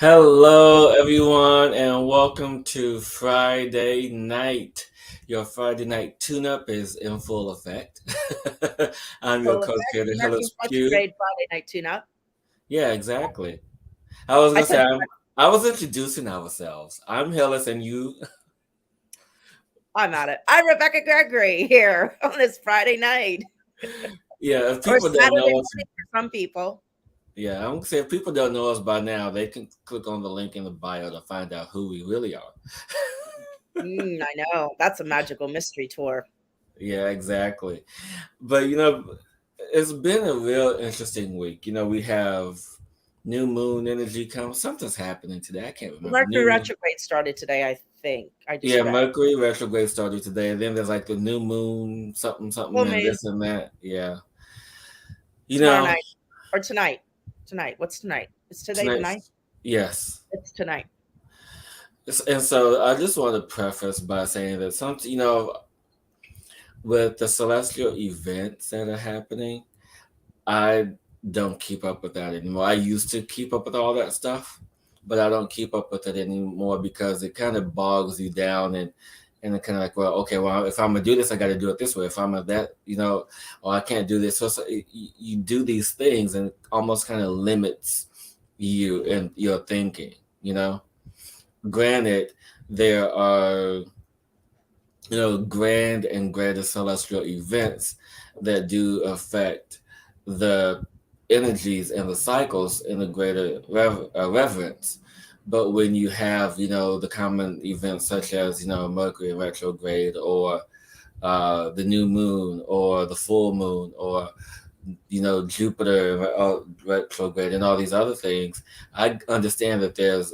Hello, everyone, and welcome to Friday night. Your Friday night tune-up is in full effect. I'm your Full coach effect. here, the American Hillis Pugh. retrograde Friday night tune-up. Yeah, exactly. I was I gonna say said I was introducing ourselves. I'm Hillis, and you. I'm at it. I'm Rebecca Gregory here on this Friday night Yeah, if or people don't Saturday know us, morning for some people. yeah, I'm gonna say if people don't know us by now, they can click on the link in the bio to find out who we really are. I know. That's a magical mystery tour. Yeah, exactly. But it's been a real interesting week. We have new moon energy coming. Something's happening today. I can't remember. Mercury New moon. retrograde started today, I think. I just Yeah, read. Mercury retrograde started today. And then there's like the new moon, something, something, Full and moon this and that. Yeah. You tomorrow know, night or tonight. Tonight. What's tonight? Is today the night? tonight's, yes. It's tonight. And so I just want to preface by saying that with the celestial events that are happening, I don't keep up with that anymore. I used to keep up with all that stuff, but I don't keep up with it anymore because it kind of bogs you down and it kind of like, well, okay, well, if I'm gonna do this, I got to do it this way. If I'm at that, or I can't do this. So you do these things and it almost kind of limits you and your thinking. You know, granted, there are grand and greater celestial events that do affect the energies and the cycles in a greater reverence. But when you have, the common events such as, Mercury retrograde or the new moon or the full moon or, Jupiter retrograde and all these other things, I understand that there's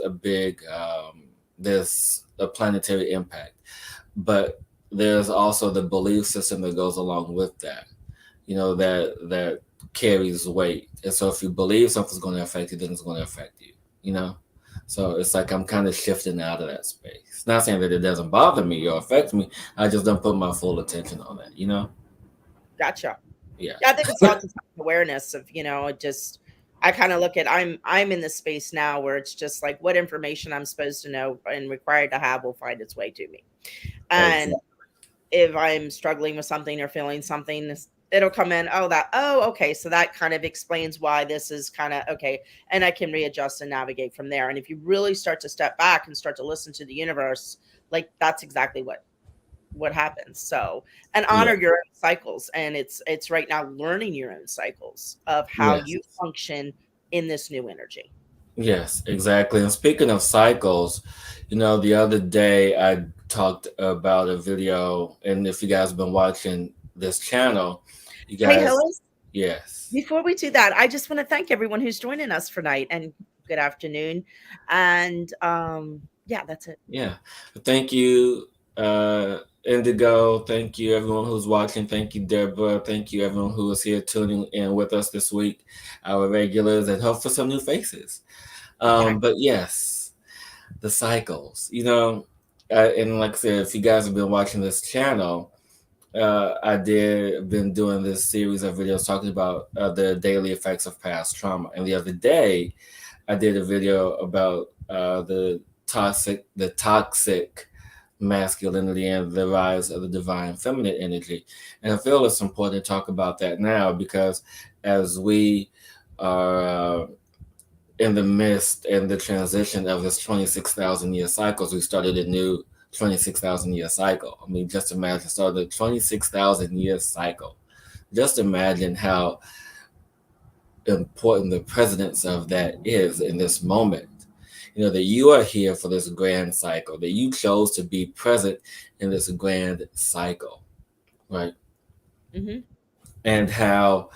a planetary impact, but there's also the belief system that goes along with that, that carries weight. And so if you believe something's going to affect you, then it's going to affect you. So it's like I'm kind of shifting out of that space. Not saying that it doesn't bother me or affect me. I just don't put my full attention on that. Gotcha. Yeah. Yeah, I think it's all just awareness of, just I kind of look at I'm in this space now where it's just like what information I'm supposed to know and required to have will find its way to me. And Exactly. if I'm struggling with something or feeling something, it'll come in. Okay. So that kind of explains why this is kind of okay. And I can readjust and navigate from there. And if you really start to step back and start to listen to the universe, like that's exactly what happens. So, and Yeah. honor your own cycles. And it's right now learning your own cycles of how Yes. you function in this new energy. Yes, exactly. And speaking of cycles, the other day I talked about a video, and if you guys have been watching this channel, you Hey, guys, Hillis, yes, before we do that, I just want to thank everyone who's joining us for night and good afternoon. And yeah, that's it. yeah. Thank you, Indigo. Thank you, everyone who's watching. Thank you, Deborah. Thank you, everyone who is here tuning in with us this week, our regulars, and hope for some new faces. Okay. But yes, the cycles, and like I said, if you guys have been watching this channel, I did been doing this series of videos talking about the daily effects of past trauma. And the other day, I did a video about the toxic masculinity and the rise of the divine feminine energy. And I feel it's important to talk about that now because as we are in the midst and the transition of this 26,000 year cycles, we started a new 26,000 year cycle. I mean, just imagine, so the 26,000 year cycle. Just imagine how important the presence of that is in this moment. That you are here for this grand cycle, that you chose to be present in this grand cycle, right? Hmm. And how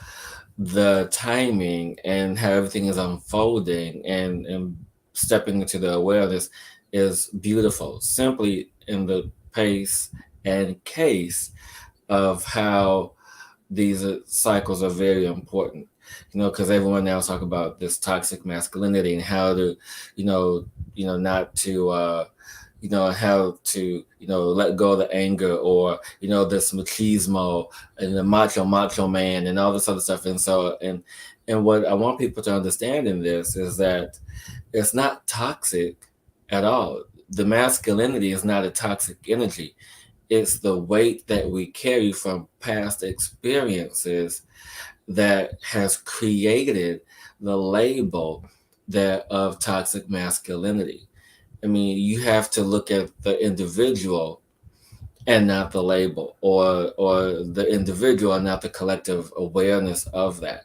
the timing and how everything is unfolding and stepping into the awareness is beautiful, simply in the pace and case of how these cycles are very important. Because everyone now talk about this toxic masculinity and how to, not to, how to, let go of the anger or, this machismo and the macho man and all this other stuff. And so, and what I want people to understand in this is that it's not toxic at all. The masculinity is not a toxic energy. It's the weight that we carry from past experiences that has created the label that of toxic masculinity. I mean, you have to look at the individual and not the label, or the individual and not the collective awareness of that.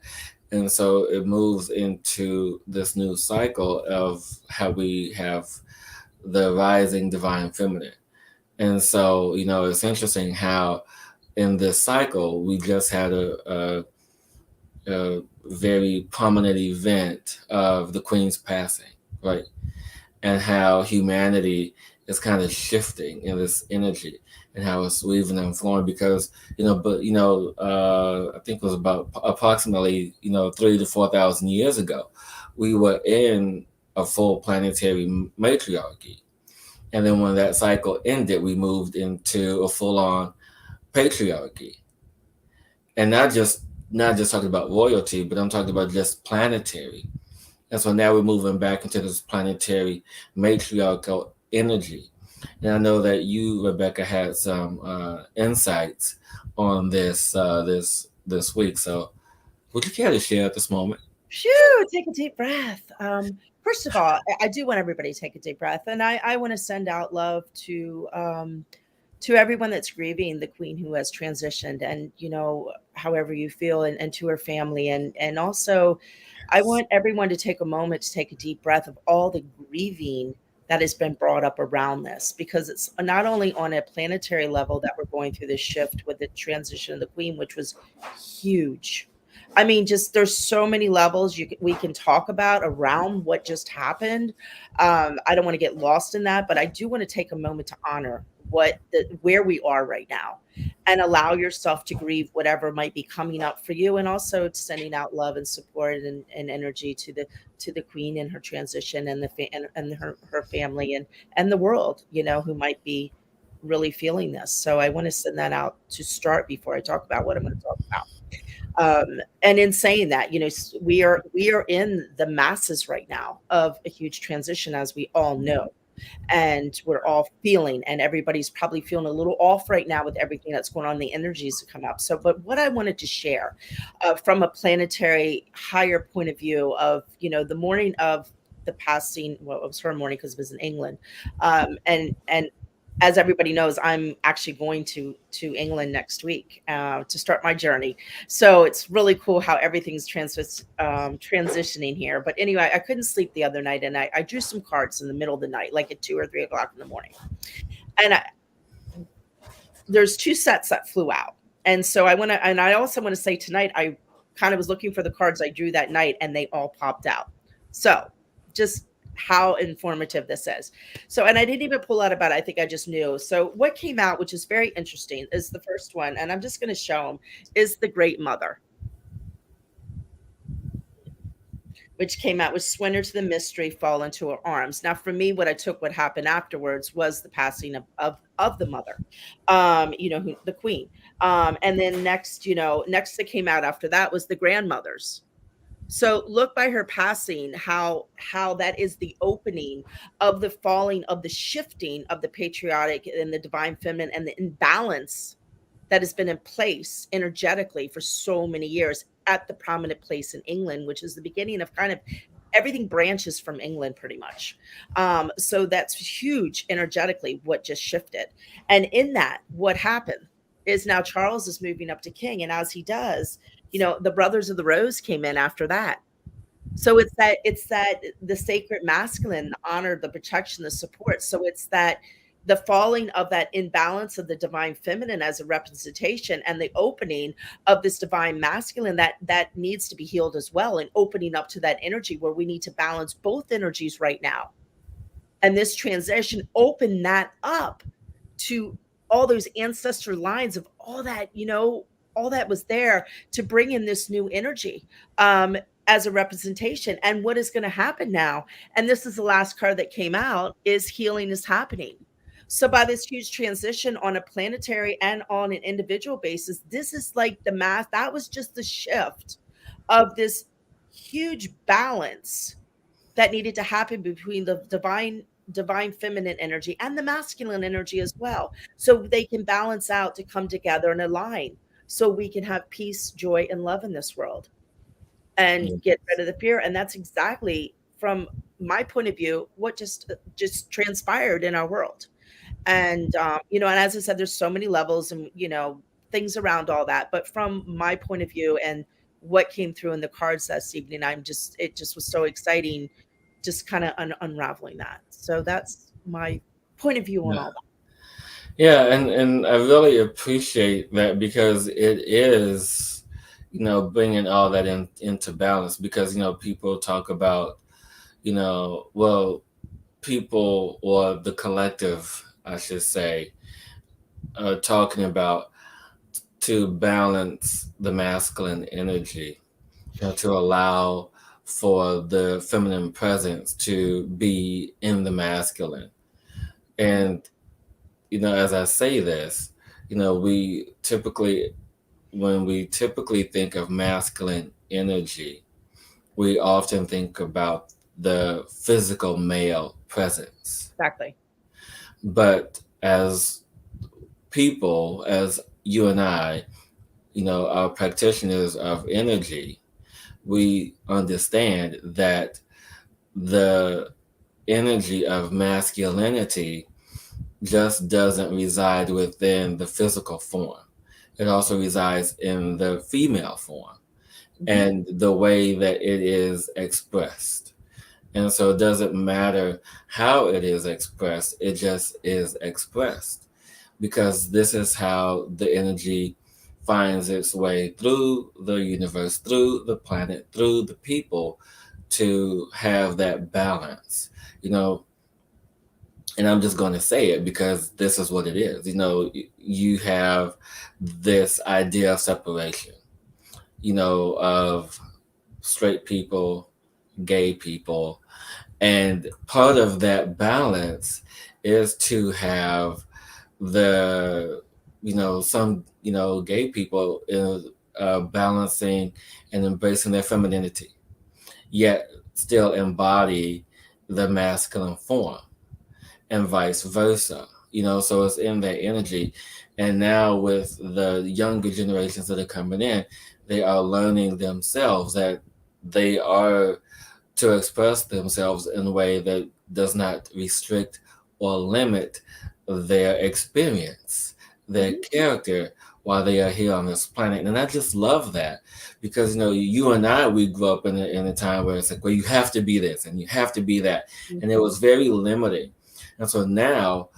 And so it moves into this new cycle of how we have the rising divine feminine. And so, it's interesting how in this cycle we just had a very prominent event of the Queen's passing, right? And how humanity is kind of shifting in this energy, and how it's weaving and flowing, because I think it was about approximately 3 to 4 thousand years ago, we were in a full planetary matriarchy, and then when that cycle ended, we moved into a full-on patriarchy. And not just talking about royalty, but I'm talking about just planetary. And so now we're moving back into this planetary matriarchal energy. And I know that you, Rebecka, had some insights on this week. So would you care to share at this moment? Phew, take a deep breath. First of all, I do want everybody to take a deep breath, and I want to send out love to everyone that's grieving the queen who has transitioned, and however you feel, and to her family, and also I want everyone to take a moment to take a deep breath of all the grieving that has been brought up around this, because it's not only on a planetary level that we're going through this shift with the transition of the queen, which was huge. I mean, just there's so many levels we can talk about around what just happened. I don't want to get lost in that, but I do want to take a moment to honor where we are right now, and allow yourself to grieve whatever might be coming up for you, and also sending out love and support and energy to the queen in her transition, and and her family, and the world, who might be really feeling this. So I want to send that out to start before I talk about what I'm going to talk about. And in saying that, we are in the masses right now of a huge transition, as we all know, and we're all feeling, and everybody's probably feeling a little off right now with everything that's going on, the energies that come up. So, but what I wanted to share, from a planetary higher point of view of, the morning of the passing, well, it was her morning because it was in England, and as everybody knows, I'm actually going to England next week, to start my journey. So it's really cool how everything's transitioning here. But anyway, I couldn't sleep the other night, and I drew some cards in the middle of the night, like at 2 or 3 o'clock in the morning. And there's two sets that flew out, and so I also want to say tonight, I kind of was looking for the cards I drew that night, and they all popped out. So just how informative this is. So, and I didn't even pull out about it. I think I just knew. So, what came out, which is very interesting, is the first one, and I'm just going to show them, is the Great Mother, which came out with surrender to the mystery, fall into her arms. Now, for me, what I took, what happened afterwards, was the passing of the mother, the queen. And then next, next that came out after that was the grandmothers. So look, by her passing, how that is the opening of the falling, of the shifting of the patriotic and the divine feminine, and the imbalance that has been in place energetically for so many years at the prominent place in England, which is the beginning of kind of everything branches from England pretty much. So that's huge energetically what just shifted. And in that, what happened is now Charles is moving up to king. And as he does, the Brothers of the Rose came in after that. So it's that the sacred masculine, the honor, the protection, the support. So it's that the falling of that imbalance of the divine feminine as a representation, and the opening of this divine masculine that needs to be healed as well, and opening up to that energy where we need to balance both energies right now. And this transition opened that up to all those ancestor lines of all that, all that was there, to bring in this new energy, as a representation. And what is going to happen now, and this is the last card that came out, is healing is happening. So by this huge transition on a planetary and on an individual basis, this is like the math. That was just the shift of this huge balance that needed to happen between the divine feminine energy and the masculine energy as well, so they can balance out to come together and align, so we can have peace, joy, and love in this world and Yeah. get rid of the fear. And that's exactly, from my point of view, what just transpired in our world. And and as I said, there's so many levels and things around all that, but from my point of view and what came through in the cards this evening, it just was so exciting, just kind of unraveling that. So that's my point of view on Yeah. all that. Yeah, and I really appreciate that because it is, bringing all that into balance because, people talk about, well, people or the collective, I should say, talking about to balance the masculine energy, to allow for the feminine presence to be in the masculine. And, as I say this, we typically, when we typically think of masculine energy, we often think about the physical male presence. Exactly. But as people, as you and I, are practitioners of energy, we understand that the energy of masculinity just doesn't reside within the physical form. It also resides in the female form Hmm. and the way that it is expressed. And so it doesn't matter how it is expressed, it just is expressed because this is how the energy finds its way through the universe, through the planet, through the people to have that balance. You know, and I'm just going to say it because this is what it is. You have this idea of separation, of straight people, gay people, and part of that balance is to have the, some, gay people balancing and embracing their femininity, yet still embody the masculine form and vice versa. So it's in their energy. And now with the younger generations that are coming in, they are learning themselves that they are to express themselves in a way that does not restrict or limit their experience, their Hmm. character while they are here on this planet. And I just love that because, you and I, we grew up in a time where it's like, well, you have to be this and you have to be that. And it Hmm. was very limiting. And so now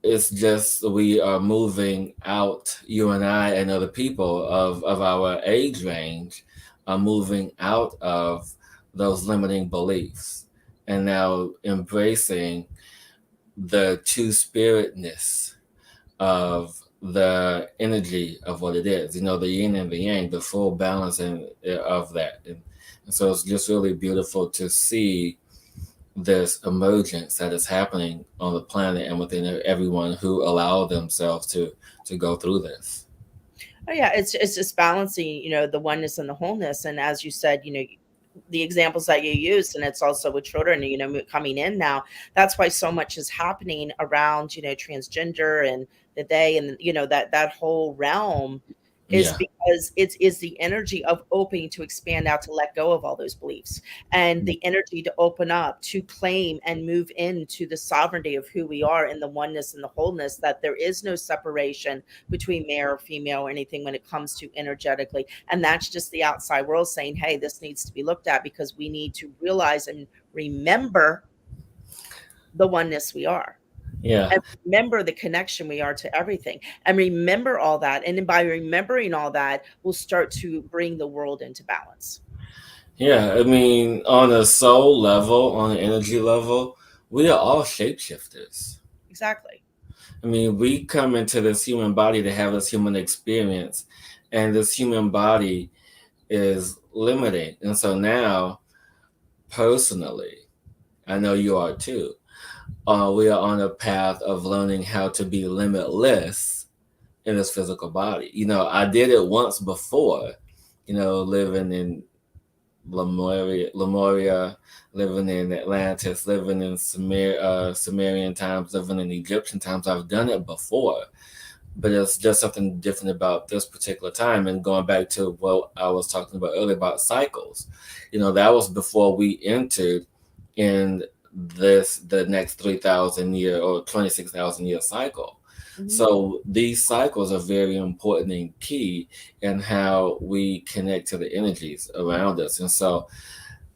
it's just we are moving out, you and I and other people of our age range are moving out of those limiting beliefs and now embracing the two spiritness of the energy of what it is, the yin and the yang, the full balance of that. And so it's just really beautiful to see this emergence that is happening on the planet and within everyone who allow themselves to go through this. Oh yeah, it's just balancing, the oneness and the wholeness. And as you said, the examples that you used, and it's also with children, coming in now. That's why so much is happening around, transgender and the they, and that whole realm is Yeah. because it's the energy of opening to expand out, to let go of all those beliefs, and the energy to open up, to claim and move into the sovereignty of who we are in the oneness and the wholeness, that there is no separation between male or female or anything when it comes to energetically. And that's just the outside world saying, hey, this needs to be looked at, because we need to realize and remember the oneness we are, Yeah. and remember the connection we are to everything, and remember all that. And then by remembering all that, we'll start to bring the world into balance. Yeah. I mean, on a soul level, on an energy level, we are all shapeshifters. Exactly. I mean, we come into this human body to have this human experience, and this human body is limiting. And so now, personally, I know you are too. We are on a path of learning how to be limitless in this physical body. I did it once before, living in Lemuria, living in Atlantis, living in Sumerian times, living in Egyptian times. I've done it before, but it's just something different about this particular time. And going back to what I was talking about earlier about cycles, that was before we entered in the next 3,000 year or 26,000 year cycle. Mhm. So these cycles are very important and key in how we connect to the energies around us. And so,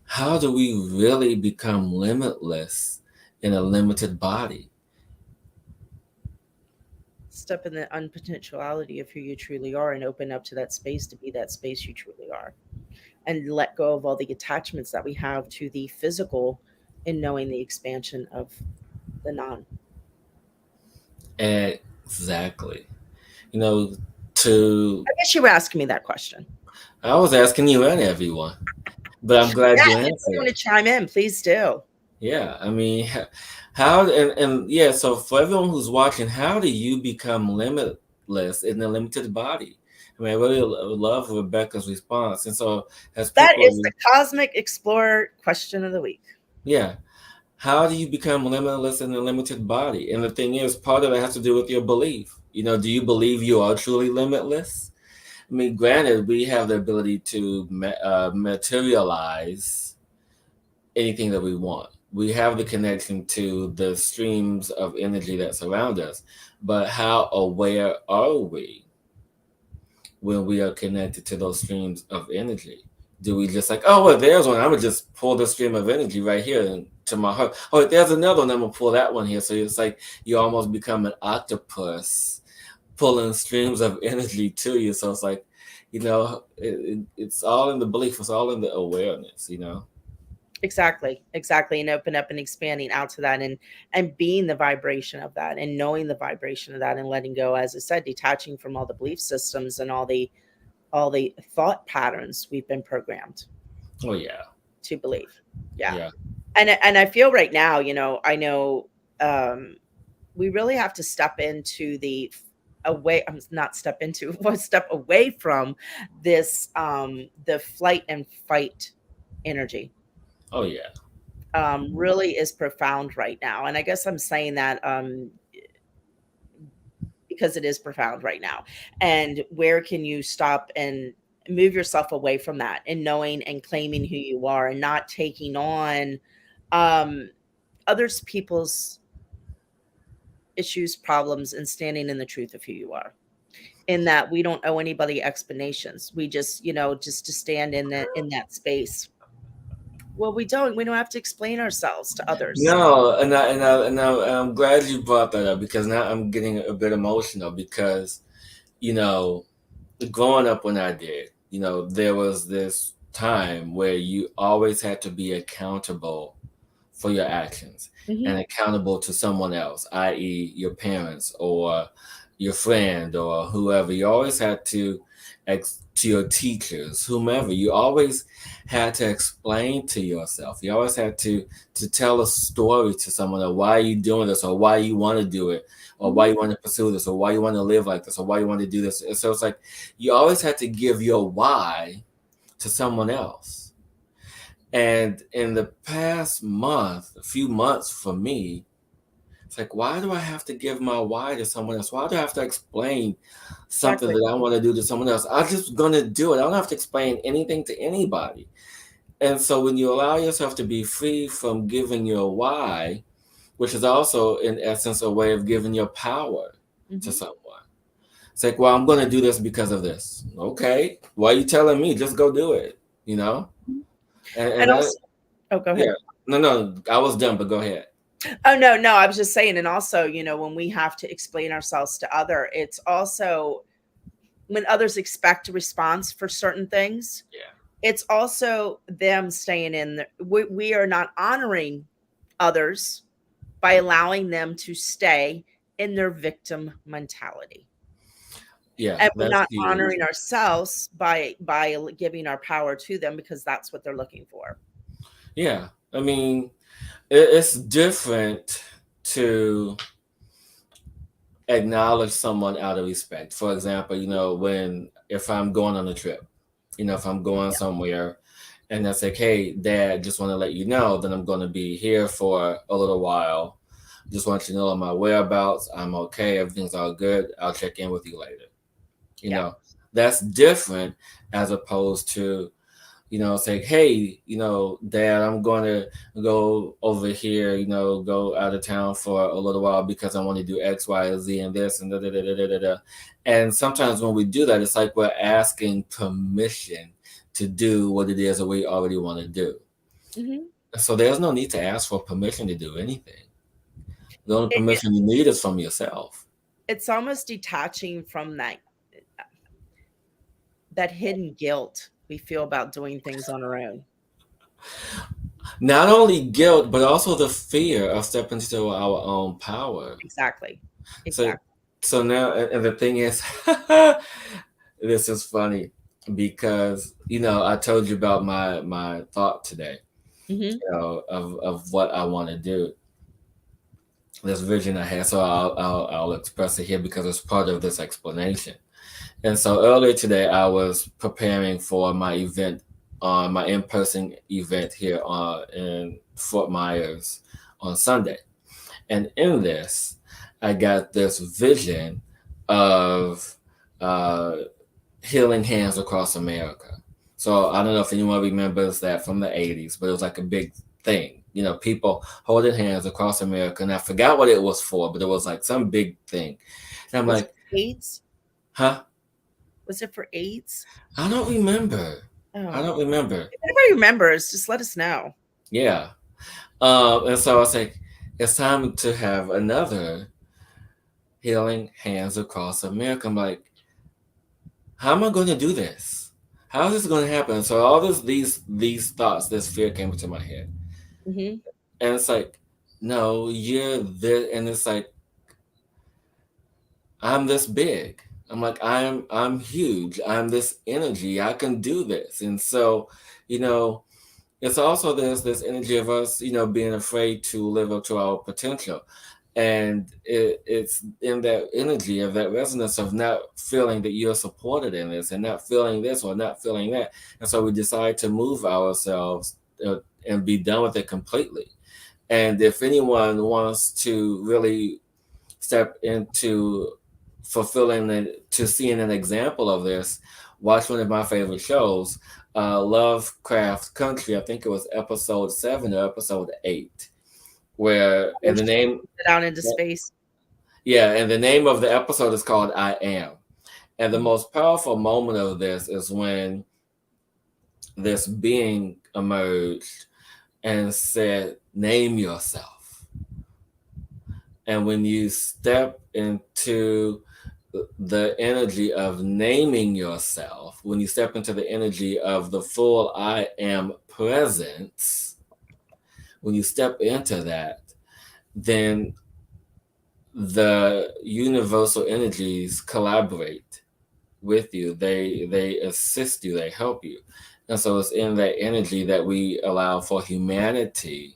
how do we really become limitless in a limited body? Step in the unpotentiality of who you truly are and open up to that space to be that space you truly are. And let go of all the attachments that we have to the physical in knowing the expansion of the non. Exactly. You know, to I guess you were asking me that question. I was asking you and everyone, but I'm glad Yeah, you anybody want answered. to chime in, please do. Yeah, I mean, how and yeah. So for everyone who's watching, how do you become limitless in a limited body? I mean, I really love Rebecca's response, and so as That people, is the Cosmic Explorer question of the week. yeah, how do you become limitless in a limited body? And the thing is, part of it has to do with your belief. Do you believe you are truly limitless? I mean, granted, we have the ability to materialize anything that we want. We have the connection to the streams of energy that surround us, but how aware are we when we are connected to those streams of energy? Do we just like, oh, well, there's one. I'm gonna just pull the stream of energy right here into my heart. Oh, there's another one. I'm gonna pull that one here. So it's like you almost become an octopus pulling streams of energy to you. So it's like, it's all in the belief. It's all in the awareness. Exactly, exactly, and open up and expanding out to that, and being the vibration of that, and knowing the vibration of that, and letting go, as I said, detaching from all the belief systems and all the thought patterns we've been programmed Oh yeah, to believe. Yeah. yeah. And I feel right now, I know, um we really have to step into the away not step into but step away from this, the flight and fight energy. Oh yeah. Really is profound right now, and I guess I'm saying that, because it is profound right now. And where can you stop and move yourself away from that, and knowing and claiming who you are, and not taking on, um others people's issues, problems, and standing in the truth of who you are, in that we don't owe anybody explanations. We just, just to stand in that space. Well, we don't have to explain ourselves to others. No, and I'm glad you brought that up because now I'm getting a bit emotional because you know, growing up when I did, there was this time where you always had to be accountable for your actions Hmm. and accountable to someone else, i.e., your parents or your friend or whoever. You always had to your teachers, whomever. You always had to explain to yourself. You always had to tell a story to someone of why you doing this or why you want to do it or why Hmm. you want to pursue this or why you want to live like this or why you want to do this. And so it's like you always had to give your why to someone else. And in the past month, a few months for me, it's like, why do I have to give my why to someone else? Why do I have to explain something Exactly. that I want to do to someone else? I'm just going to do it. I don't have to explain anything to anybody. And so when you allow yourself to be free from giving your why, which is also in essence a way of giving your power to Hmm. someone. It's like, well, I'm going to do this because of this. Okay. Why are you telling me? Just go do it, you know? And And that, also, oh, go yeah. ahead. No, I was done, but go ahead. Oh, no, no, I was just saying, and also, when we have to explain ourselves to other, it's also when others expect a response for certain things, Yeah. it's also them staying in we are not honoring others by allowing them to stay in their victim mentality. Yeah, And we're that's not huge. honoring ourselves by giving our power to them, because that's what they're looking for. Yeah. I mean, it's different to acknowledge someone out of respect. For example, when if I'm going on a trip, if I'm going somewhere and I say, hey, Dad, just want to let you know that I'm going to be here for a little while. Just want you to know my whereabouts. I'm okay. Everything's all good. I'll check in with you later. You Yeah. know, that's different as opposed to, say, hey, Dad, I'm going to go over here, go out of town for a little while because I want to do X, Y, Z, and this, and da da da da da da. Da. And sometimes when we do that, it's like we're asking permission to do what it is that we already want to do. Hmm. So there's no need to ask for permission to do anything. The only It, permission you need is from yourself. it's almost detaching from that hidden guilt we feel about doing things on our own. Not only guilt, but also the fear of stepping into our own power. Exactly. So, Exactly. so now, and the thing is, this is funny because I told you about my thought today, Hmm. of what I want to do, this vision I had. So I'll express it here because it's part of this explanation. And so earlier today, I was preparing for my event, my in-person event here in Fort Myers on Sunday. And in this, I got this vision of uh, healing hands across America. So I don't know if anyone remembers that from the 80s, but it was like a big thing. People holding hands across America. And I forgot what it was for, but it was like some big thing. And I'm Was like, it AIDS? huh? Was it for AIDS? I don't remember. I Oh, don't remember. if anybody remembers, just let us know. Yeah. And so I was like, it's time to have another healing hands across America. I'm like, how am I going to do this? How is this going to happen? So all these thoughts, this fear came into my head, Hmm. and it's like, no, you're this, and it's like I'm this big. I'm like I'm huge. I'm this energy. I can do this, and so you know it's also this energy of us, being afraid to live up to our potential. And it's in that energy of that resonance of not feeling that you're supported in this and not feeling this or not feeling that. And so we decide to move ourselves and be done with it completely. And if anyone wants to really step into fulfilling it, to seeing an example of this, watch one of my favorite shows, Lovecraft Country. I think it was episode 7 or episode 8, where Oh, and the name, down into space. yeah, and the name of the episode is called I Am. And the Mhm. most powerful moment of this is when this being emerged and said, name yourself. And when you step into the energy of naming yourself, when you step into the energy of the full I am presence, when you step into that, then the universal energies collaborate with you. They assist you, they help you. And so it's in that energy that we allow for humanity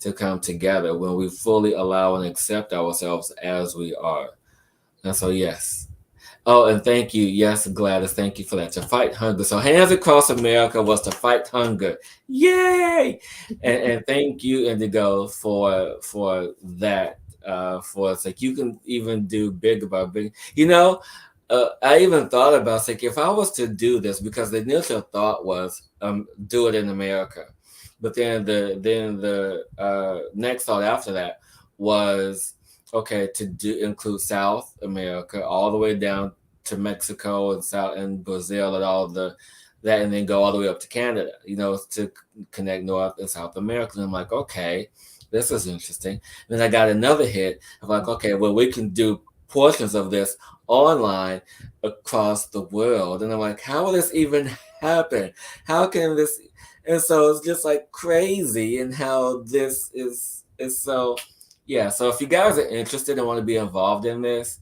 to come together, when we fully allow and accept ourselves as we are. And so yes. Oh, and thank you. Yes, Gladys, thank you for that. To fight hunger. So Hands Across America was to fight hunger. Yay! And thank you, Indigo, for that. For us, like you can even do big about big. I even thought about like if I was to do this, because the initial thought was do it in America, but then the next thought after that was okay to do include South America all the way down to Mexico and South and Brazil and all the that, and then go all the way up to Canada, to connect North and South America. And I'm like, okay, this is interesting. And then I got another hit of like, okay, well, we can do portions of this online across the world. And I'm like, how will this even happen? How can this? And so it's just like crazy in how this is so. Yeah, so if you guys are interested and want to be involved in this,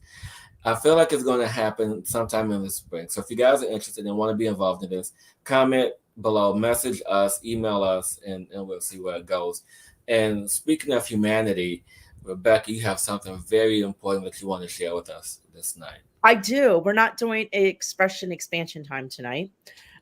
I feel like it's going to happen sometime in the spring. So if you guys are interested and want to be involved in this, comment below, message us, email us, and we'll see where it goes. And speaking of humanity, Rebecka, you have something very important that you want to share with us this night. I do. We're not doing expression expansion time tonight.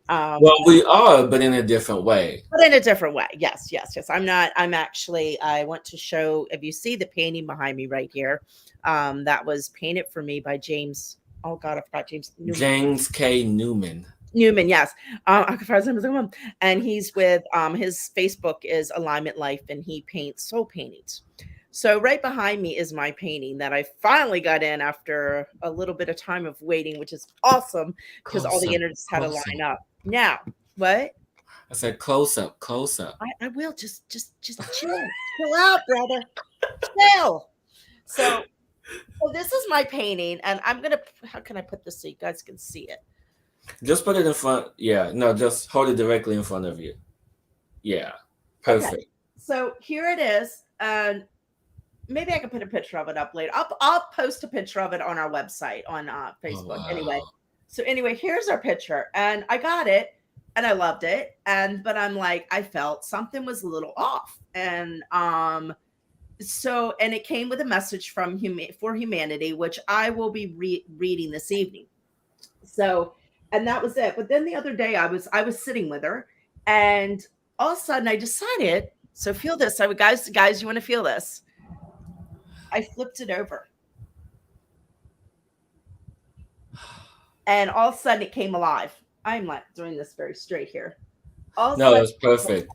Um, Well, we are, but in a different way. but in a different way. Yes, yes, yes. I'm not. I'm actually. I want to show. If you see the painting behind me right here, that was painted for me by James. Oh God, I forgot James Newman. James K. Newman. Newman, yes. I can find him, and he's with his Facebook is Alignment Life, and he paints soul paintings. So right behind me is my painting that I finally got in after a little bit of time of waiting, which is awesome because all the Close up, internets had to close line up. up. Now, what? I said close up, close up. I will just chill out, brother, chill. So, so this is my painting, and I'm gonna. How can I put this so you guys can see it? Just put it in front. Yeah, no, just hold it directly in front of you. Yeah, Okay, perfect. so here it is, and maybe I can put a picture of it up later. I'll post a picture of it on our website on Oh Facebook. Anyway, wow. so anyway, here's our picture, and I got it, and I loved it, and but I'm like, I felt something was a little off, and so and it came with a message from for humanity, which I will be reading this evening. So, and that was it. But then the other day, I was sitting with her, and all of a sudden, I decided. So feel this. So guys, you want to feel this? I flipped it over, and all of a sudden it came alive. I'm not doing this very straight here. All of a No, sudden, that's perfect.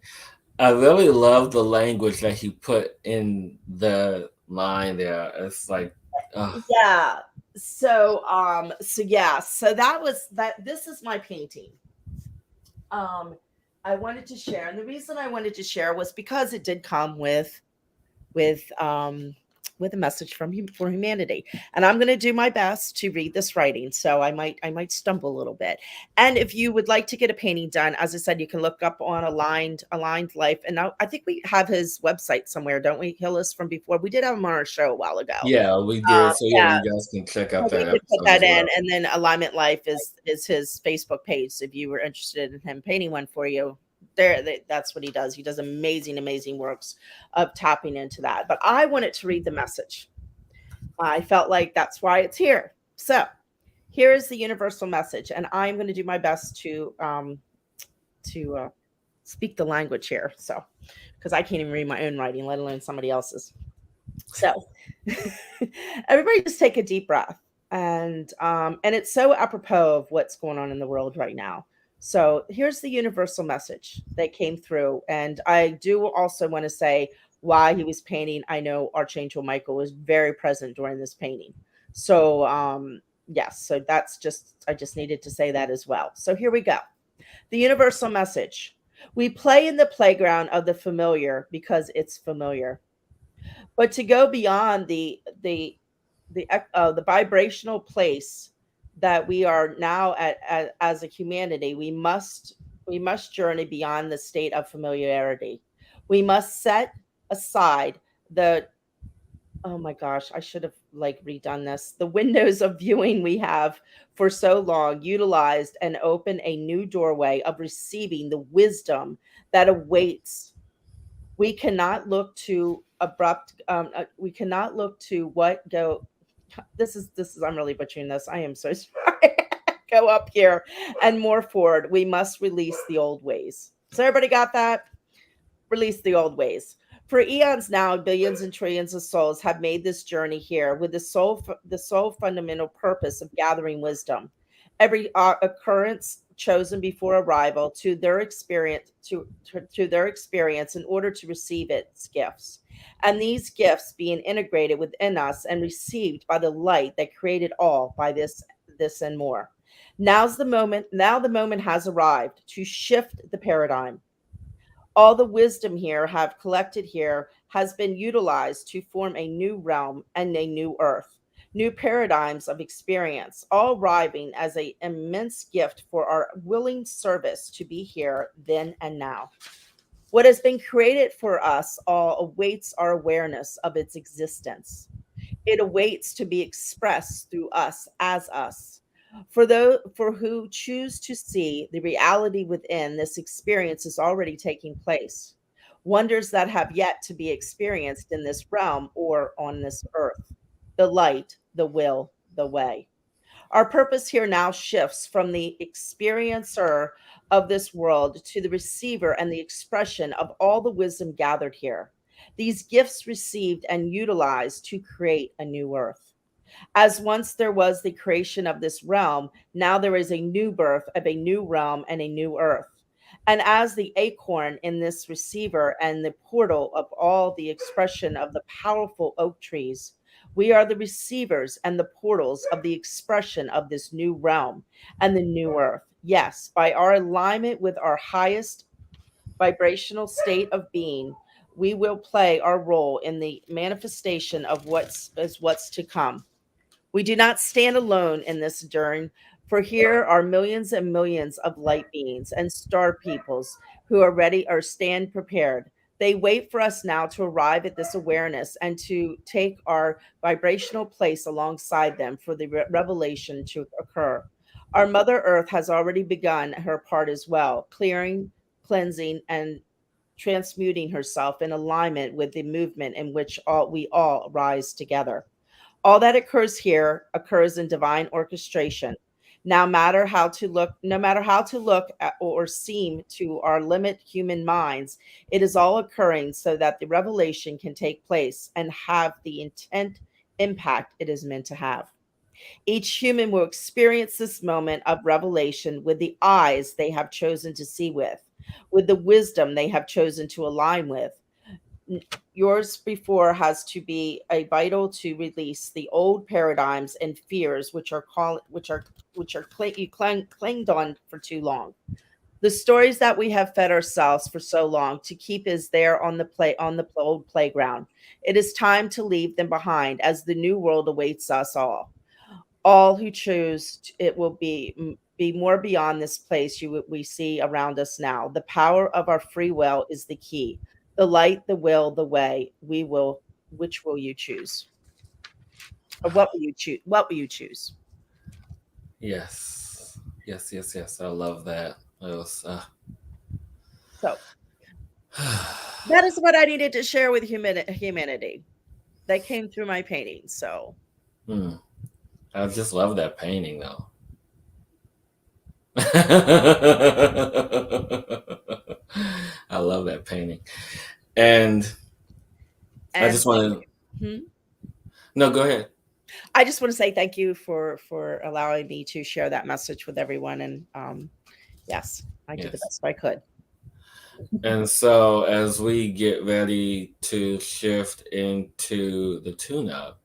I really love the language that he put in the line there. It's like, uh, yeah. So yeah. So that was that. This is my painting. Um, I wanted to share, and the reason I wanted to share was because it did come with um with a message from for humanity, and I'm going to do my best to read this writing, so I might stumble a little bit. And if you would like to get a painting done, as I said, you can look up on aligned life, and now I think we have his website somewhere, don't we? Hillis, from before, we did have him on our show a while ago. yeah, we did. So yeah, Yeah, you guys can check out so that we could put episode that as in, well. and then Alignment Life is his Facebook page. So if you were interested in him painting one for you, that's what he does. He does amazing, amazing works of tapping into that. But I wanted to read the message. I felt like that's why it's here. So here is the universal message, and I'm going to do my best to speak the language here. So because I can't even read my own writing, let alone somebody else's. So everybody just take a deep breath, and it's so apropos of what's going on in the world right now. So here's the universal message that came through, and I do also want to say why he was painting. I know Archangel Michael was very present during this painting. So yes, so that's just I just needed to say that as well. So here we go. The universal message. We play in the playground of the familiar because it's familiar, but to go beyond the vibrational place that we are now at as a humanity, we must journey beyond the state of familiarity. We must set aside the oh my gosh, I should have like redone this. The windows of viewing we have for so long utilized and open a new doorway of receiving the wisdom that awaits. We cannot look to abrupt we cannot look to what go this is I'm really butchering this. I am so sorry. Go up here and more forward. We must release the old ways. So everybody got that? Release the old ways. For eons now, billions and trillions of souls have made this journey here with the sole fundamental purpose of gathering wisdom. Every occurrence chosen before arrival to their experience in order to receive its gifts, and these gifts being integrated within us and received by the light that created all by this and more. Now's the moment. Now the moment has arrived to shift the paradigm. All the wisdom here have collected here has been utilized to form a new realm and a new earth, new paradigms of experience, all arriving as an immense gift for our willing service to be here then and now. What has been created for us all awaits our awareness of its existence. It awaits to be expressed through us as us. For who choose to see the reality within, this experience is already taking place. Wonders that have yet to be experienced in this realm or on this earth. The light, the will, the way. Our purpose here now shifts from the experiencer of this world to the receiver and the expression of all the wisdom gathered here. These gifts received and utilized to create a new earth. As once there was the creation of this realm, now there is a new birth of a new realm and a new earth. And as the acorn in this receiver and the portal of all the expression of the powerful oak trees, we are the receivers and the portals of the expression of this new realm and the new earth. Yes, by our alignment with our highest vibrational state of being, we will play our role in the manifestation of what's to come. We do not stand alone in this journey, for here are millions and millions of light beings and star peoples who are ready or stand prepared. They wait for us now to arrive at this awareness and to take our vibrational place alongside them for the revelation to occur. Our Mother Earth has already begun her part as well, clearing, cleansing, and transmuting herself in alignment with the movement in which we all rise together. All that occurs here occurs in divine orchestration. No matter how to look at or seem to our limit human minds, it is all occurring so that the revelation can take place and have the intent impact it is meant to have. Each human will experience this moment of revelation with the eyes they have chosen to see with the wisdom they have chosen to align with. Yours before has to be a vital to release the old paradigms and fears which are you clinged on for too long. The stories that we have fed ourselves for so long to keep is there on the old playground. It is time to leave them behind as the new world awaits us all. All who choose it will be more beyond this place we see around us now. The power of our free will is the key. The light, the will, the way. We will. Which will you choose? Or what will you choose? What will you choose? Yes. Yes, yes, yes. I love that. It was So that is what I needed to share with humanity. That came through my painting. So hmm. I just love that painting though. I love that painting. And I and just want to hmm, no, go ahead. I just want to say thank you for allowing me to share that message with everyone. And yes, I did the Yes. best I could. And so as we get ready to shift into the tune-up,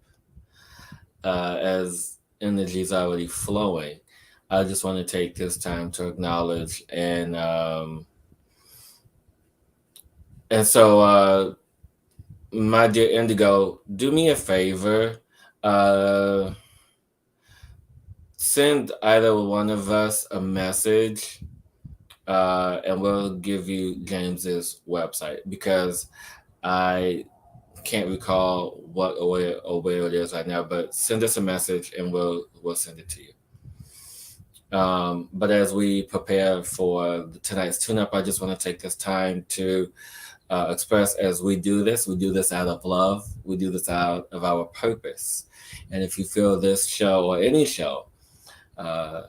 as energy is already flowing, I just want to take this time to acknowledge and my dear Indigo, do me a favor. Uh, Send either one of us a message, and we'll give you James's website because I can't recall what or where it is right now. But send us a message, and we'll send it to you. But as we prepare for tonight's tune-up, I just want to take this time to express as we do this out of love, we do this out of our purpose. And if you feel this show or any show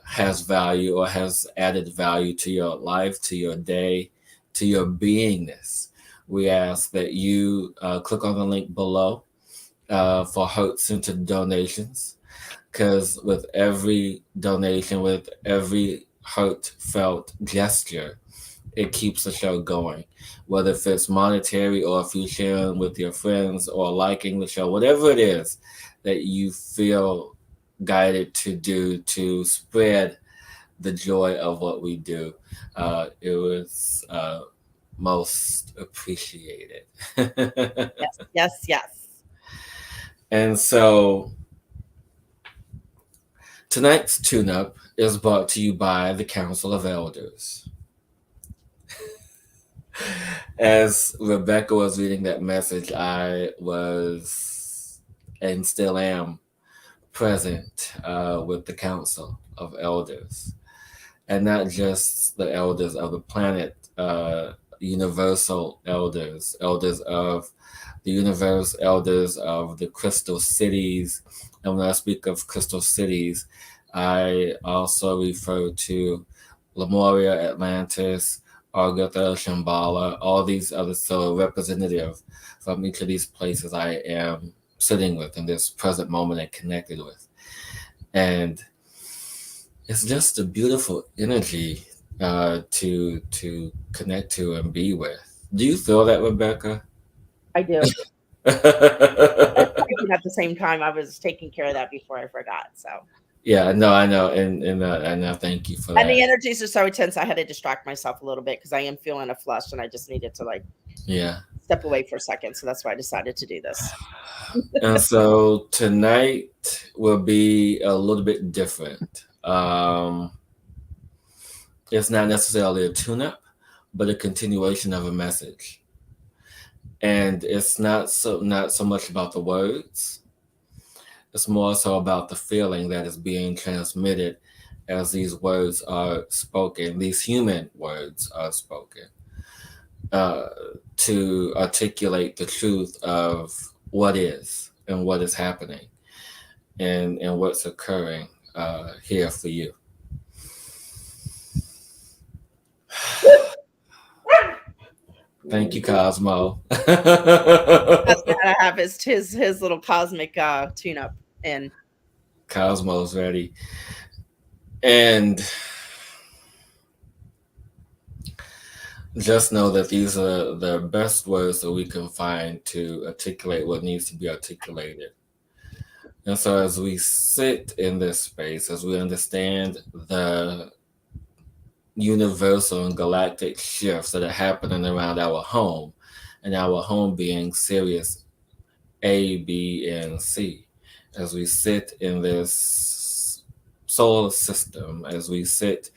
has value or has added value to your life, to your day, to your beingness, we ask that you click on the link below for heart centered donations. Because with every donation, with every heartfelt gesture, it keeps the show going. Whether if it's monetary or if you sharing with your friends or liking the show, whatever it is that you feel guided to do to spread the joy of what we do, it was most appreciated. Yes, yes, yes. And so tonight's tune up is brought to you by the Council of Elders. As Rebecka was reading that message, I was and still am present with the Council of Elders. And not just the elders of the planet, universal elders, elders of the universe, elders of the crystal cities. And when I speak of crystal cities, I also refer to Lemuria, Atlantis, Argotha, Shambhala, all these other so representative from each of these places I am sitting with in this present moment and connected with. And it's just a beautiful energy to connect to and be with. Do you feel that, Rebecca? I do. I was typing at the same time. I was taking care of that before I forgot. So, Yeah, no, I know, and I thank you for and that. the energies are so intense. I had to distract myself a little bit because I am feeling a flush, and I just needed to like Yeah, step away for a second. So that's why I decided to do this. and so tonight will be a little bit different. It's not necessarily a tune-up, but a continuation of a message, and it's not so much about the words. It's more so about the feeling that is being transmitted as these words are spoken. These human words are spoken uh, to articulate the truth of what is and what is happening and what's occurring here for you. Thank you, Cosmo. That's gotta have his little cosmic tune up. And Cosmo's ready. And just know that these are the best words that we can find to articulate what needs to be articulated. And so, as we sit in this space, as we understand the universal and galactic shifts that are happening around our home, and our home being Sirius A, B, and C, as we sit in this solar system, as we sit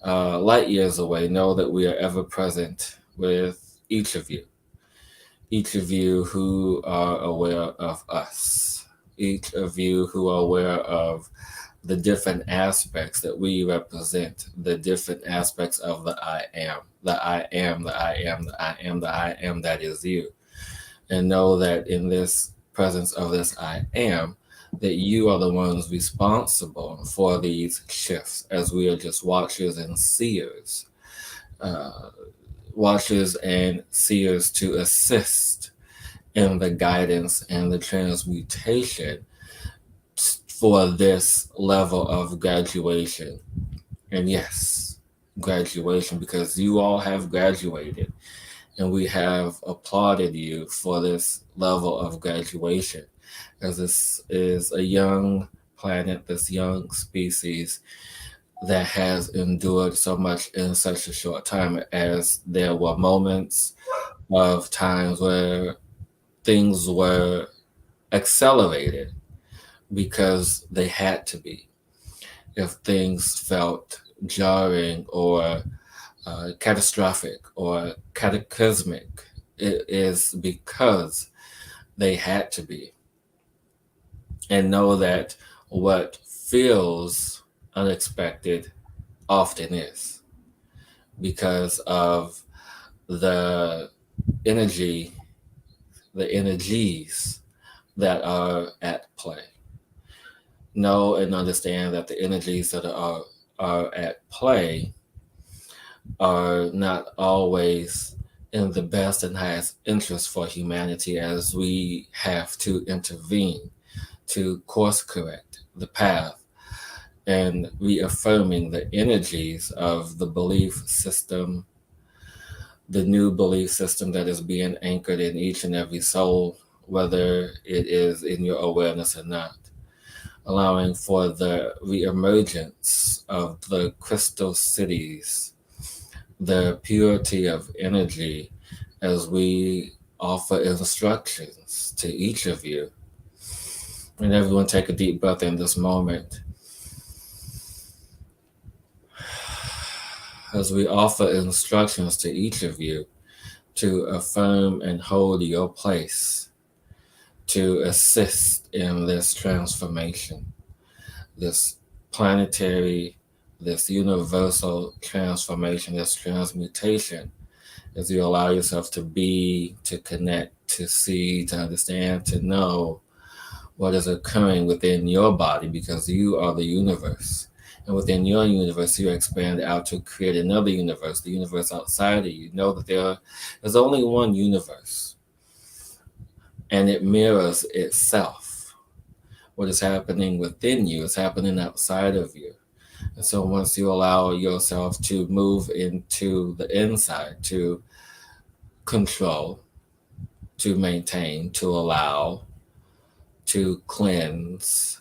light years away, know that we are ever present with each of you who are aware of us, each of you who are aware of the different aspects that we represent, the different aspects of the I am, the I am, the I am, the I am, the I am that is you. And know that in this presence of this I am, that you are the ones responsible for these shifts, as we are just watchers and seers, uh, watchers and seers to assist in the guidance and the transmutation for this level of graduation. And yes, graduation, because you all have graduated and we have applauded you for this level of graduation, as this is a young planet, this young species that has endured so much in such a short time, as there were moments of times where things were accelerated because they had to be. If things felt jarring or catastrophic or cataclysmic, it is because they had to be. And know that what feels unexpected often is, because of the energy, the energies that are at play. Know and understand that the energies that are at play are not always in the best and highest interest for humanity, as we have to intervene to course correct the path and reaffirming the energies of the belief system, the new belief system that is being anchored in each and every soul, whether it is in your awareness or not. Allowing for the reemergence of the crystal cities, the purity of energy, as we offer instructions to each of you. And everyone take a deep breath in this moment. As we offer instructions to each of you to affirm and hold your place, to assist in this transformation, this planetary, this universal transformation, this transmutation, as you allow yourself to be, to connect, to see, to understand, to know what is occurring within your body, because you are the universe. And within your universe, you expand out to create another universe, the universe outside of you. Know that there's only one universe, and it mirrors itself. What is happening within you is happening outside of you. And so once you allow yourself to move into the inside, to control, to maintain, to allow, to cleanse,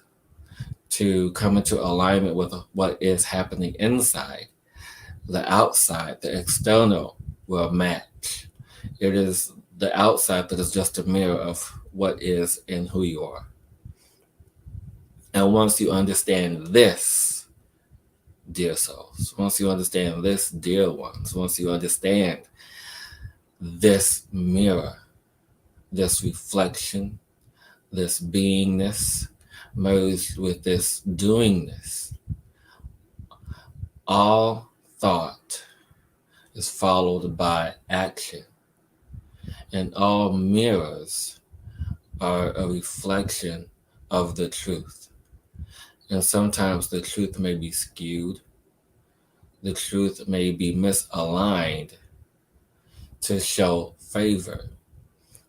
to come into alignment with what is happening inside, the outside, the external will match. It is the outside that is just a mirror of what is in who you are. And once you understand this, dear souls, once you understand this, dear ones, once you understand this mirror, this reflection, this beingness merged with this doingness, all thought is followed by action, and all mirrors are a reflection of the truth. And sometimes the truth may be skewed, the truth may be misaligned to show favor,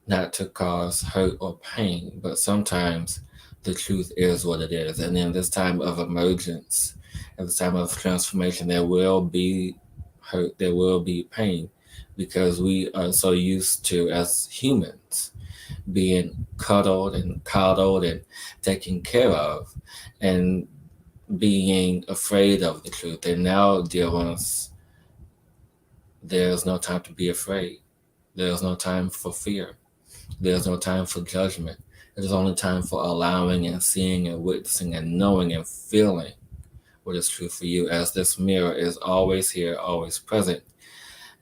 not to cause hurt or pain, but sometimes the truth is what it is. And in this time of emergence, at this time of transformation, there will be hurt, there will be pain, because we are so used to, as humans, being cuddled and coddled and taken care of, and being afraid of the truth. And now, dear ones, there's no time to be afraid. There's no time for fear. There's no time for judgment. It is only time for allowing and seeing and witnessing and knowing and feeling what is true for you, as this mirror is always here, always present.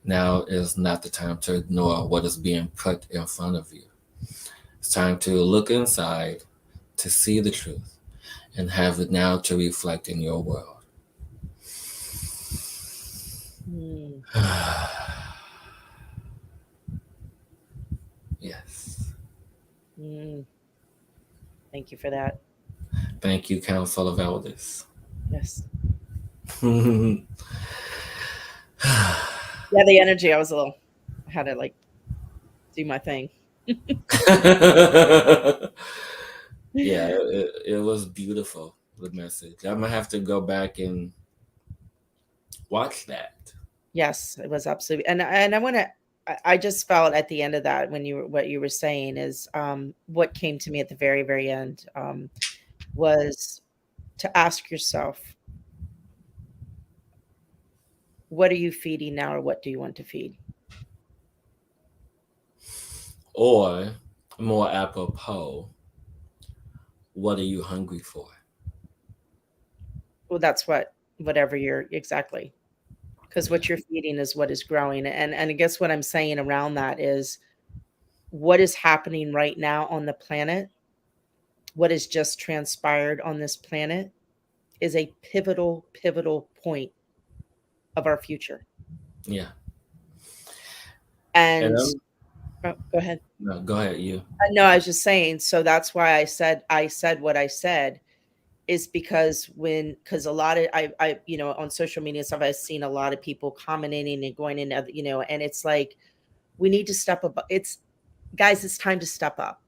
Now is not the time to ignore what is being put in front of you. It's time to look inside, to see the truth, and have it now to reflect in your world. Mm, Yes. mm. Thank you for that. Thank you, Council of Elders. Yes. Yeah, the energy. I was a little. I had to like do my thing. Yeah, it was beautiful, the message. I'm gonna have to go back and watch that. Yes, it was absolutely. And I want to. I just felt at the end of that when you were what you were saying is what came to me at the very end was to ask yourself, what are you feeding now, or what do you want to feed? Or, more apropos, what are you hungry for? Well, that's whatever you're exactly, because Yeah, what you're feeding is what is growing. And I guess what I'm saying around that is what is happening right now on the planet, what has just transpired on this planet is a pivotal point of our future. yeah. And And I'm go ahead. no, go ahead, you. No, I was just saying, so that's why I said what I said is because because a lot of on social media and stuff, I've seen a lot of people commenting and going in and it's like we need to step up. It's guys, it's time to step up.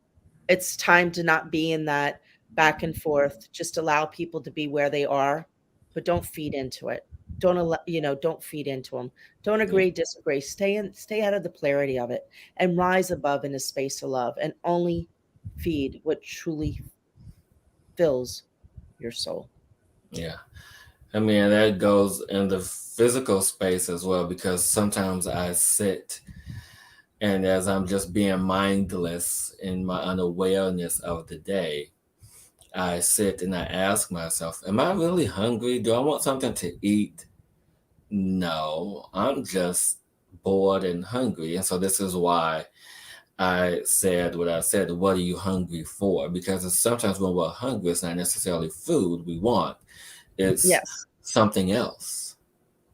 It's time to not be in that back and forth. Just allow people to be where they are, but don't feed into it. Don't allow, don't feed into them. Don't Yeah, agree, disagree. Stay out of the polarity of it and rise above in a space of love and only feed what truly fills your soul. yeah. I mean, that goes in the physical space as well, because sometimes I sit, and as I'm just being mindless in my unawareness of the day, I sit and I ask myself, am I really hungry? Do I want something to eat? No, I'm just bored and hungry. And so this is why I said what I said. What are you hungry for? Because sometimes when we're hungry, it's not necessarily food we want, it's Yes, something else.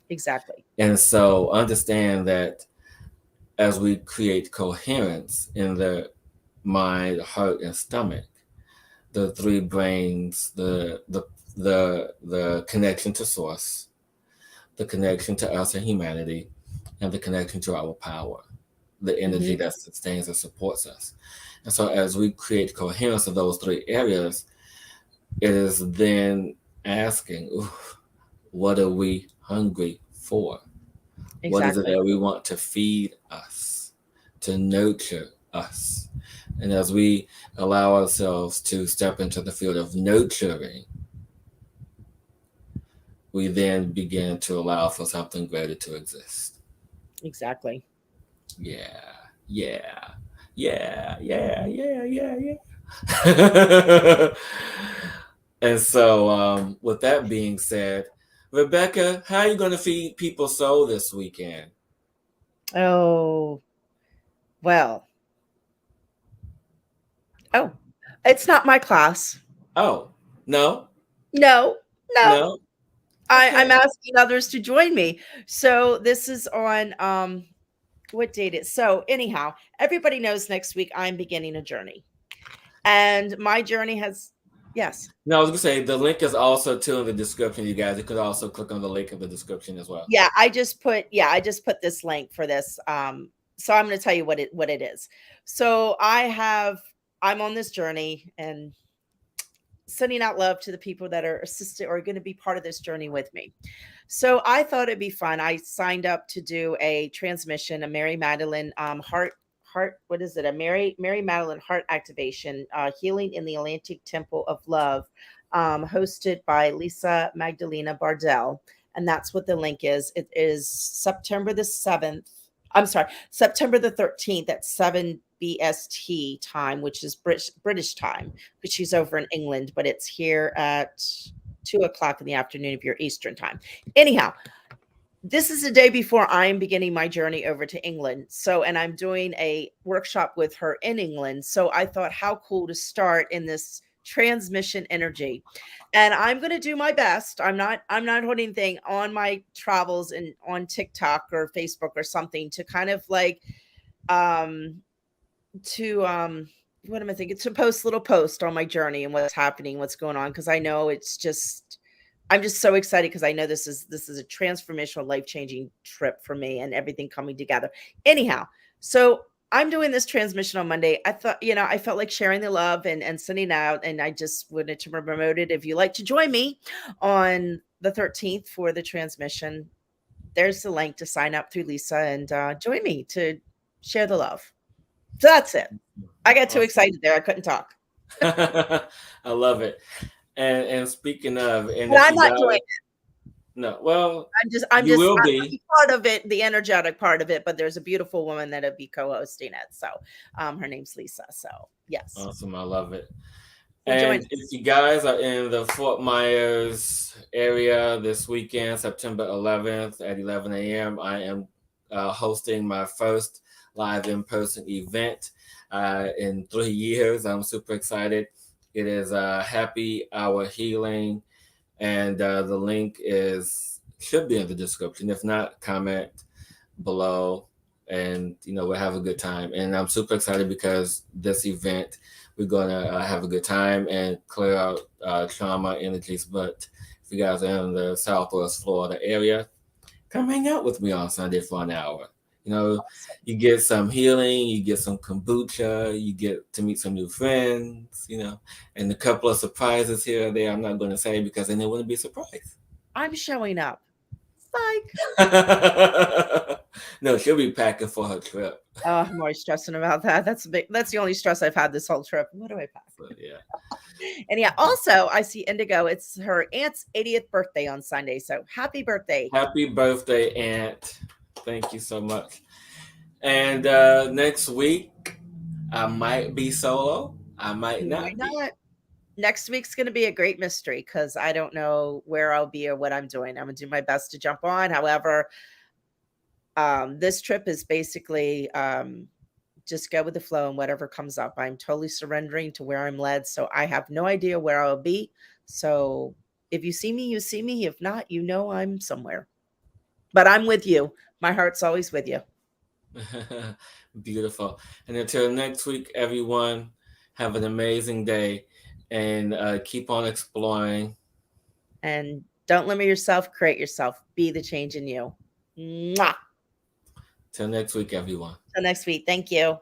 exactly. And so understand that as we create coherence in the mind, heart, and stomach, the three brains, the connection to source, the connection to us and humanity, and the connection to our power, the energy Hmm. that sustains and supports us. And so, as we create coherence of those three areas, it is then asking, ooh, what are we hungry for? What is it Exactly. that we want to feed us, to nurture us? And as we allow ourselves to step into the field of nurturing, we then begin to allow for something greater to exist. Exactly. Yeah, yeah, yeah. And so, with that being said, Rebecka, how are you going to feed people soul this weekend? Oh, well. Oh, it's not my class. Oh, no, No, no. no. I'm Okay. asking others to join me. So this is on what date is so anyhow, everybody knows next week I'm beginning a journey. And my journey has yes. No, I was gonna say the link is also too in the description, you guys. You could also click on the link in the description as well. I just put this link for this. So I'm going to tell you what it is. So I'm on this journey and sending out love to the people that are assisted or going to be part of this journey with me. So I thought it'd be fun. I signed up to do a transmission, a Mary Magdalene heart what is it? A Mary Magdalene heart activation, healing in the Atlantic Temple of Love, hosted by Lisa Magdalena Bardell. And that's what the link is. It is September the 7th. I'm sorry, September the 13th at 7 BST time, which is British time, because she's over in England, but it's here at 2 o'clock in the afternoon if you're Eastern time. Anyhow, this is the day before I'm beginning my journey over to England. So, and I'm doing a workshop with her in England. So I thought, how cool to start in this transmission energy. And I'm going to do my best. I'm not holding anything on my travels and on TikTok or Facebook or something to kind of like um to what am I thinking? To post little post on my journey and what's happening, what's going on, because I know it's just I'm just so excited because I know this is a transformational, life-changing trip for me and everything coming together. Anyhow, so I'm doing this transmission on Monday. I thought, I felt like sharing the love and sending out, and I just wanted to promote it. If you like to join me on the 13th for the transmission, there's the link to sign up through Lisa and join me to share the love. So that's it. I got too Awesome. excited there. I couldn't talk. I love it. And speaking of, and But if I'm you not guys, doing no, well, I'm you just will I'm be. part of it, the energetic part of it, but there's a beautiful woman that'll be co-hosting it. So her name's Lisa. So yes. Awesome. I love it. So join And us. if you guys are in the Fort Myers area this weekend, September 11th at 11 a.m., I am hosting my first live in person event in 3 years. I'm super excited. It is Happy Hour Healing, and the link is should be in the description. If not, comment below, and we'll have a good time. And I'm super excited because this event we're gonna have a good time and clear out trauma energies. But if you guys are in the Southwest Florida area, come hang out with me on Sunday for an hour. You know, you get some healing, you get some kombucha, you get to meet some new friends, and a couple of surprises here or there. I'm not going to say because then it wouldn't be a surprise. I'm showing up. Psych. No, she'll be packing for her trip. Oh, I'm always stressing about that. That's the only stress I've had this whole trip. What do I pack? So, yeah. And yeah, also I see Indigo. It's her aunt's 80th birthday on Sunday. So happy birthday. Happy birthday, Aunt. Thank you so much. And next week, I might be solo. I might You might not be. not. Next week's going to be a great mystery because I don't know where I'll be or what I'm doing. I'm going to do my best to jump on. However, this trip is basically just go with the flow and whatever comes up. I'm totally surrendering to where I'm led. So I have no idea where I'll be. So if you see me, you see me. If not, I'm somewhere. But I'm with you. My heart's always with you. Beautiful. And until next week, everyone, have an amazing day. and keep on exploring. And don't limit yourself, create yourself, be the change in you. Mwah. Till next week, everyone. Till next week. Thank you.